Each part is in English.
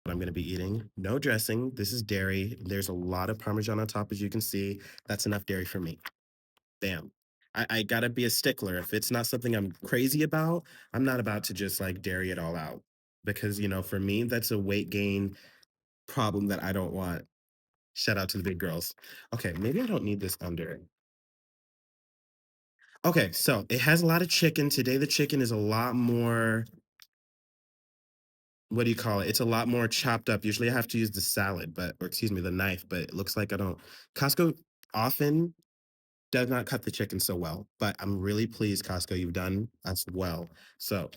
what I'm gonna be eating. No dressing. This is dairy. There's a lot of Parmesan on top, as you can see. That's enough dairy for me. Bam. I gotta be a stickler. If it's not something I'm crazy about, I'm not about to just like dairy it all out. Because, for me, that's a weight gain problem that I don't want. Shout out to the big girls. Okay, maybe I don't need this under. Okay, so it has a lot of chicken. Today, the chicken is a lot more, what do you call it? It's a lot more chopped up. Usually I have to use the salad, or excuse me, the knife, but it looks like I don't. Costco often does not cut the chicken so well, but I'm really pleased, Costco, you've done as well. So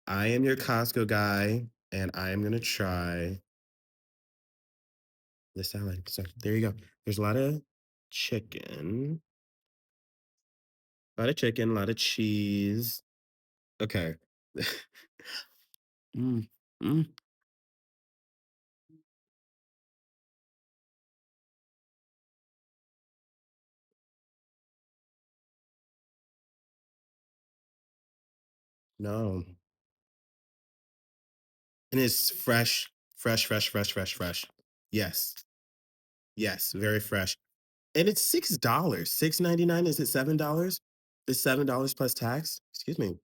I am your Costco guy, and I am gonna try the salad. So there you go. There's chicken, a lot of chicken, a lot of cheese. Okay. Mm, mm, no. And it's fresh, fresh, fresh, fresh, fresh, fresh. Yes. Yes, very fresh. And it's $6, 6.99. Is it $7? It's $7 plus tax? Excuse me.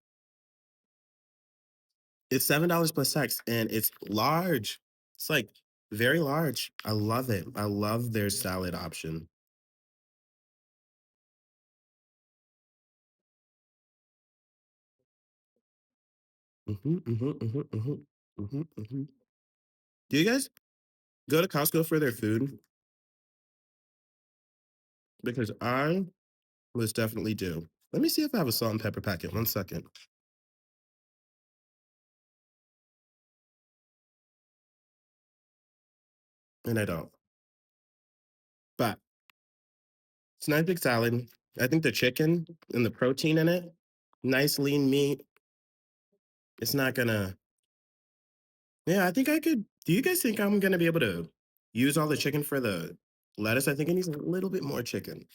It's $7 plus tax, and it's large. It's, like, very large. I love it. I love their salad option. Mhm, mhm, mhm, mhm. Mhm, mhm. Do you guys go to Costco for their food? Because I most definitely do. Let me see if I have a salt and pepper packet. One second. And I don't. But it's a nice big salad. I think the chicken and the protein in it, nice lean meat. It's not gonna. Yeah, I think I could. Do you guys think I'm gonna be able to use all the chicken for the lettuce? I think it needs a little bit more chicken.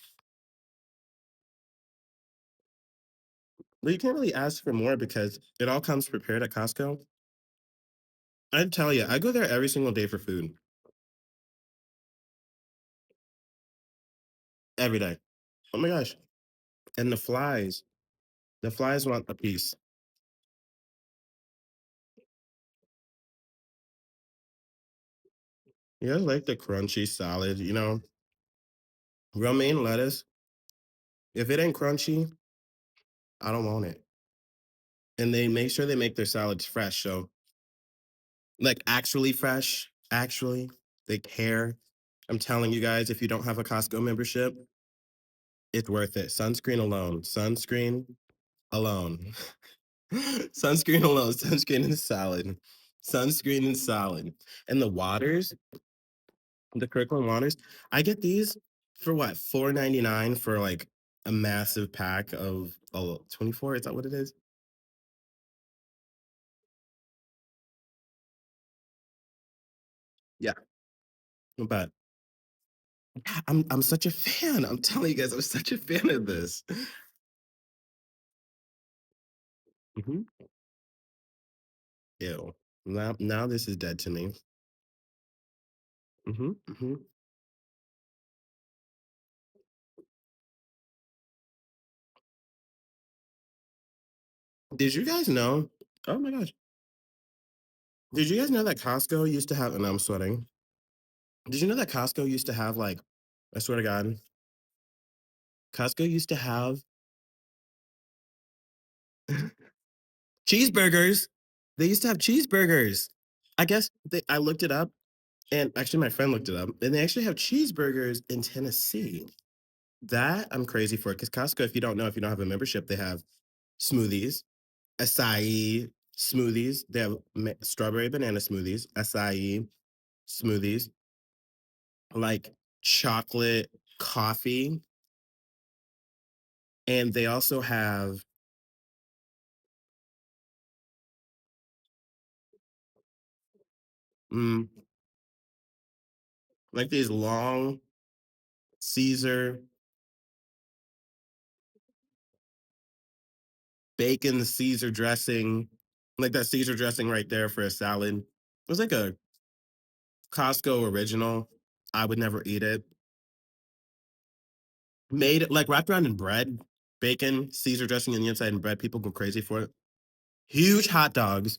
Well, you can't really ask for more because it all comes prepared at Costco. I'd tell you, I go there every single day for food. Every day. Oh my gosh. And the flies want a piece. You guys like the crunchy salad, romaine lettuce. If it ain't crunchy, I don't want it. And they make sure they make their salads fresh. So, like, actually fresh, actually, they care. I'm telling you guys, if you don't have a Costco membership, it's worth it. Sunscreen alone. Sunscreen alone. Sunscreen alone. Sunscreen and salad. Sunscreen and salad. And the waters, the Kirkland waters, I get these for what, 4.99 for like a massive pack of 24? Is that what it is? Yeah. But I'm such a fan. I'm telling you guys, I'm such a fan of this. Mhm. Ew. Now this is dead to me. Mhm, mhm. Did you guys know? Oh my gosh. Did you guys know that Costco used to have, and I'm sweating. Did you know that Costco used to have like, I swear to God, Costco used to have cheeseburgers. They used to have cheeseburgers. I looked it up, and actually my friend looked it up, and they actually have cheeseburgers in Tennessee. That I'm crazy for, because Costco, if you don't know, if you don't have a membership, they have smoothies, acai smoothies. They have strawberry banana smoothies, acai smoothies, like chocolate coffee, and they also have mm, like these long Caesar bacon Caesar dressing, like that Caesar dressing right there for a salad. It was like a Costco original. I would never eat it. Made like wrapped around in bread, bacon, Caesar dressing on the inside, and bread. People go crazy for it. Huge hot dogs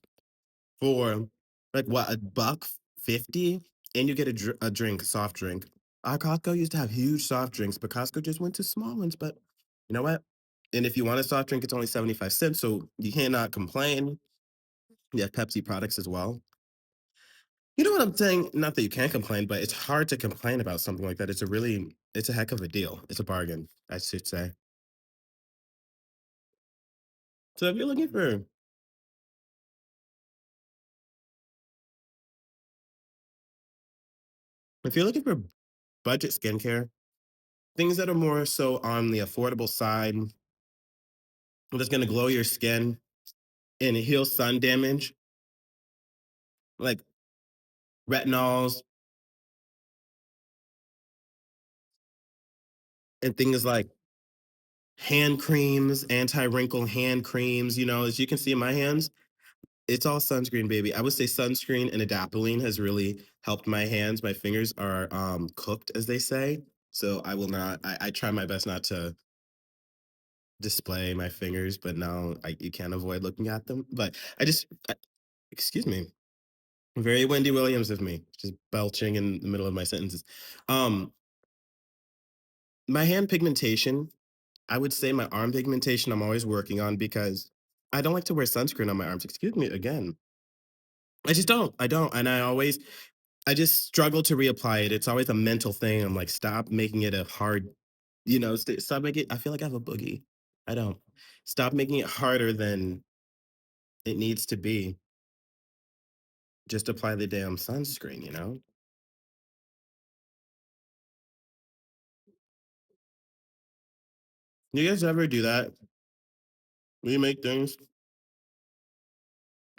for like what, a buck 50, and you get a drink, a soft drink. Our Costco used to have huge soft drinks, but Costco just went to small ones. But you know what? And if you want a soft drink, it's only 75 cents, so you cannot complain. You have Pepsi products as well. You know what I'm saying? Not that you can't complain, but it's hard to complain about something like that. It's a heck of a deal. It's a bargain, I should say. So if you're looking for budget skincare, things that are more so on the affordable side, that's gonna glow your skin and heal sun damage, like retinols and things like hand creams, anti-wrinkle hand creams. As you can see in my hands, it's all sunscreen, baby. I would say sunscreen and adapalene has really helped my hands. My fingers are cooked, as they say. So I will not. I try my best not to display my fingers, but now you can't avoid looking at them. But excuse me, very Wendy Williams of me, just belching in the middle of my sentences. Um, my hand pigmentation, I would say my arm pigmentation, I'm always working on because I don't like to wear sunscreen on my arms. Excuse me again. I just don't. I don't. And I just struggle to reapply it. It's always a mental thing. I'm like, stop making it a hard, stop making it. I feel like I have a boogie. I don't. Stop making it harder than it needs to be. Just apply the damn sunscreen. You guys ever do that? When you make things,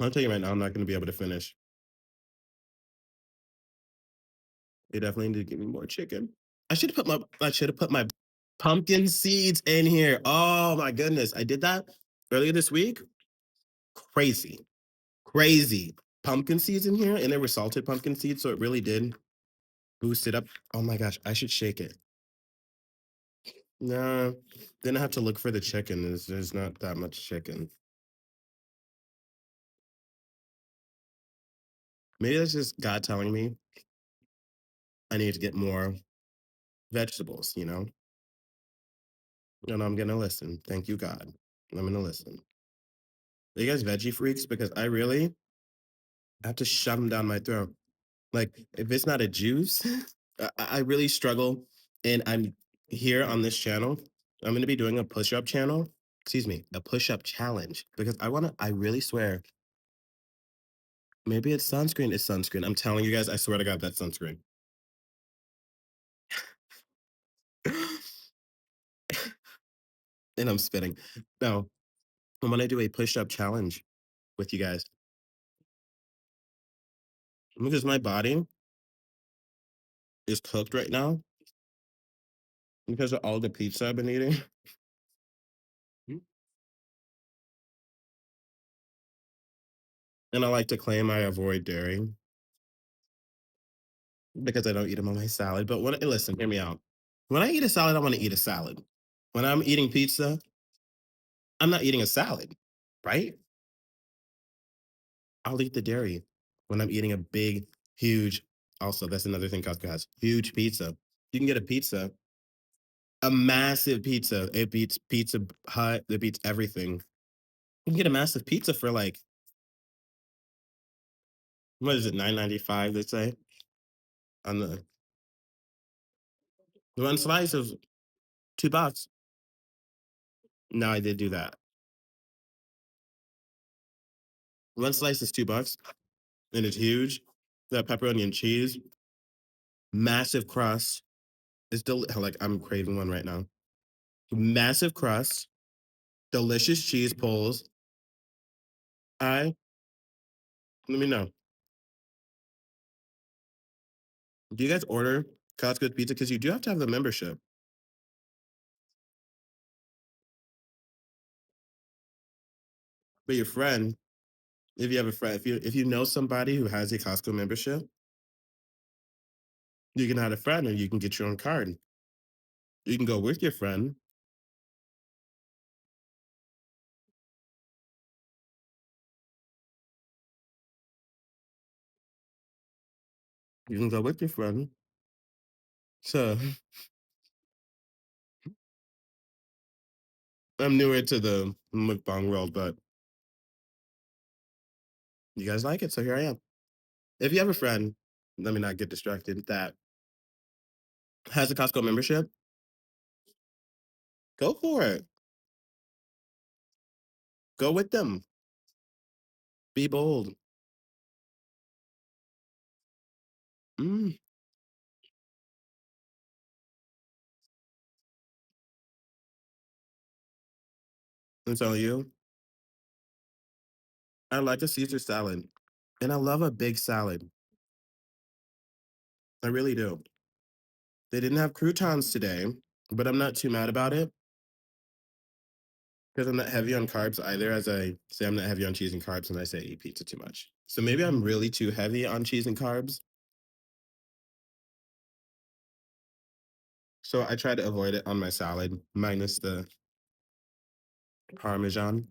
I'll tell you right now, I'm not going to be able to finish. You definitely need to give me more chicken. I should have put my pumpkin seeds in here. Oh my goodness. I did that earlier this week. Crazy. Crazy. Pumpkin seeds in here, and they were salted pumpkin seeds, so it really did boost it up. Oh my gosh, I should shake it. Nah, then I have to look for the chicken. There's not that much chicken. Maybe that's just God telling me I need to get more vegetables. And I'm gonna listen. Thank you, God. I'm gonna listen. Are you guys veggie freaks? Because I really have to shove them down my throat. Like, if it's not a juice, I really struggle. And I'm here on this channel. I'm going to be doing a push up channel. Excuse me, a push up challenge because I really swear, maybe it's sunscreen. It's sunscreen. I'm telling you guys, I swear to God, that's sunscreen. And I'm spitting. No, I'm going to do a push up challenge with you guys because my body is cooked right now because of all the pizza I've been eating. And I like to claim I avoid dairy because I don't eat them on my salad. But listen, hear me out. When I eat a salad, I want to eat a salad. When I'm eating pizza, I'm not eating a salad, right? I'll eat the dairy when I'm eating a big, huge. Also, that's another thing Costco has huge pizza. You can get a pizza, a massive pizza. It beats Pizza Hut, it beats everything. You can get a massive pizza for like, what is it, 9.95? They say on the one slice of $2. No, I did do that. One slice is $2 and it's huge. That pepperoni and cheese, massive crust. Like I'm craving one right now. Massive crust, delicious cheese pulls. I Let me know. Do you guys order Costco pizza? Because you do have to have the membership. But your friend, if you have a friend, if you know somebody who has a Costco membership, You can add a friend or you can get your own card. You can go with your friend. You can go with your friend. So I'm newer to the mukbang world, but you guys like it, so here I am. If you have a friend, let me not get distracted, that has a Costco membership, go for it. Go with them. Be bold. Mm, and so you, I like a Caesar salad, and I love a big salad. I really do. They didn't have croutons today, but I'm not too mad about it because I'm not heavy on carbs either. As I say, I'm not heavy on cheese and carbs, and I say I eat pizza too much. So maybe I'm really too heavy on cheese and carbs. So I try to avoid it on my salad, minus the Parmesan,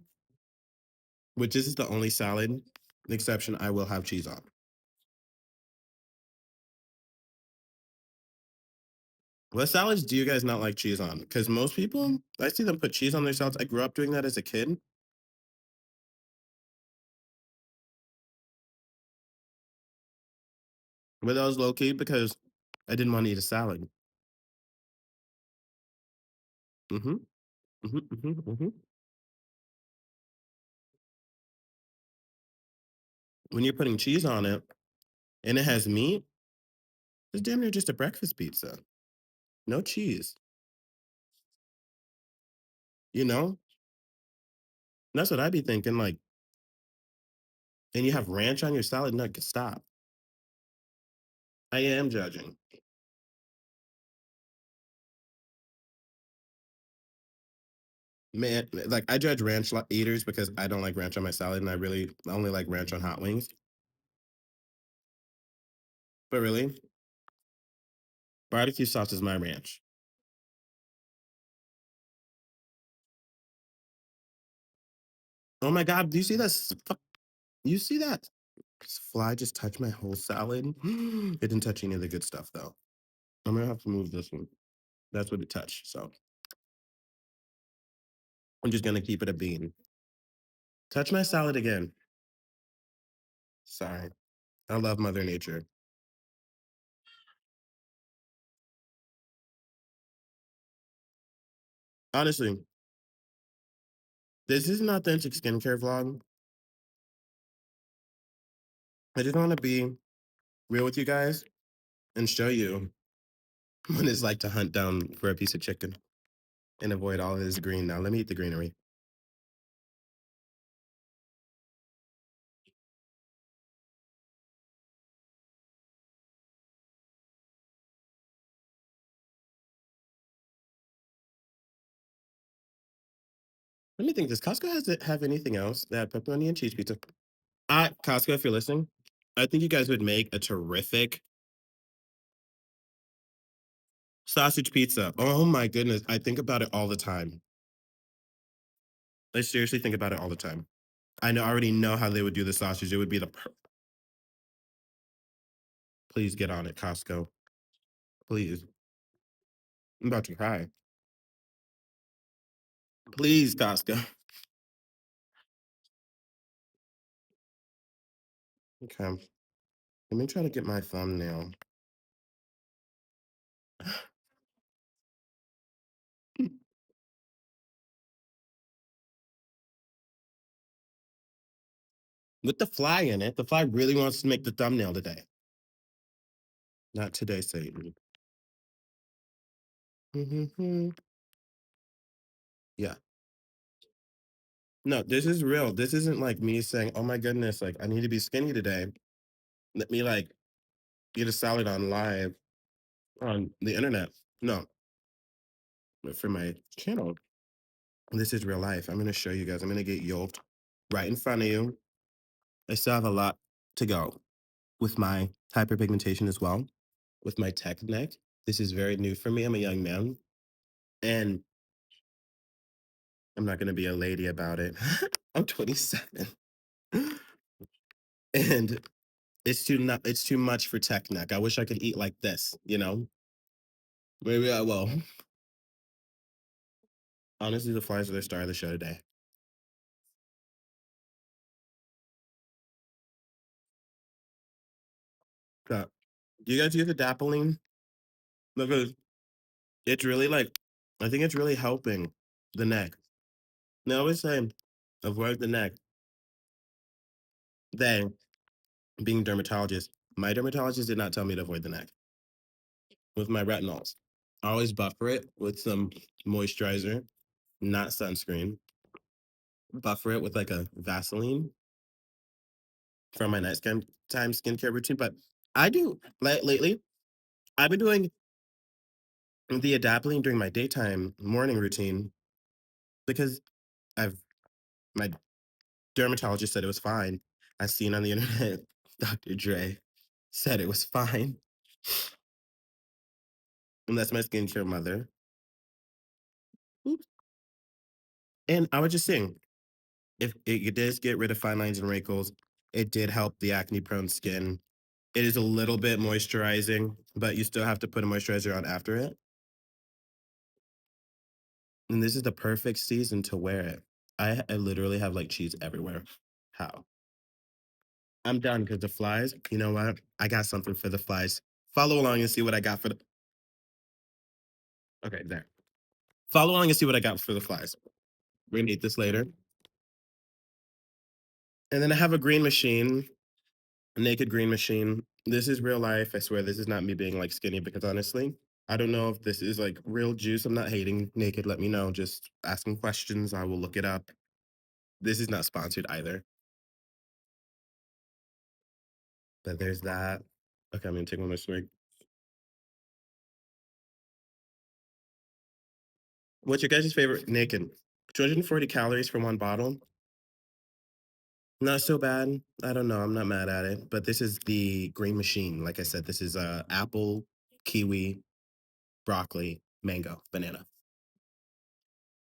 which this is the only salad exception I will have cheese on. What salads do you guys not like cheese on? Because most people, I see them put cheese on their salads. I grew up doing that as a kid. But that was low key because I didn't want to eat a salad. Mm-hmm. Mm-hmm. Mm-hmm. Mm-hmm. When you're putting cheese on it and it has meat, it's damn near just a breakfast pizza. No cheese. You know? That's what I'd be thinking. Like, and you have ranch on your salad, nut, stop. I am judging. Man, like I judge ranch eaters because I don't like ranch on my salad, and I only like ranch on hot wings. But really, barbecue sauce is my ranch. Oh my god, do you see that? You see that? This fly just touched my whole salad. It didn't touch any of the good stuff though. I'm gonna have to move this one. That's what it touched. So I'm just gonna keep it a bean. Touch my salad again. Sorry. I love Mother Nature. Honestly, this is an authentic skincare vlog. I just want to be real with you guys and show you what it's like to hunt down for a piece of chicken and avoid all of this green. Now, let me eat the greenery. Let me think. Does Costco have anything else that pepperoni and cheese pizza? Costco, if you're listening, I think you guys would make a terrific sausage pizza. Oh my goodness. I think about it all the time. I seriously think about it all the time. I already know how they would do the sausage. It would be please get on it, Costco. Please. I'm about to cry. Please, Costco. Okay. Let me try to get my thumbnail. With the fly in it, the fly really wants to make the thumbnail today. Not today, Satan. Mhm. Yeah. No, this is real. This isn't like me saying, "Oh my goodness, like I need to be skinny today. Let me like eat a salad on live on the internet." No, but for my channel, this is real life. I'm gonna show you guys. I'm gonna get yolked right in front of you. I still have a lot to go with my hyperpigmentation as well. with my tech neck. This is very new for me. I'm a young man, and I'm not gonna be a lady about it. I'm 27, and it's too much for tech neck. I wish I could eat like this, you know? Maybe I will. Honestly, the flies are the star of the show today. So, do you guys use the Dappling? Because it's really like, I think it's really helping the neck. They always say avoid the neck. They, being dermatologists, my dermatologist did not tell me to avoid the neck with my retinols. I always buffer it with some moisturizer, not sunscreen. Buffer it with like a Vaseline for my nighttime skincare routine. But I do like lately, I've been doing the adapalene during my daytime morning routine because I've my dermatologist said it was fine. I seen on the internet Dr. Dre said it was fine. And that's my skincare mother. Oops. And I was just saying, if it does get rid of fine lines and wrinkles, it did help the acne prone skin. It is a little bit moisturizing, but you still have to put a moisturizer on after it. And this is the perfect season to wear it. I literally have like cheese everywhere. How? I'm done because the flies, you know what? I got something for the flies. Follow along and see what I got for the. Okay, there. Follow along and see what I got for the flies. We're gonna eat this later. And then I have a green machine, a naked green machine. This is real life. I swear this is not me being like skinny because honestly, I don't know if this is like real juice. I'm not hating naked. Let me know. Just asking questions. I will look it up. This is not sponsored either. But there's that. Okay, I'm gonna take one more swig. What's your guys' favorite naked? 240 calories for one bottle. Not so bad. I don't know. I'm not mad at it. But this is the green machine. Like I said, this is apple, kiwi, broccoli, mango, banana.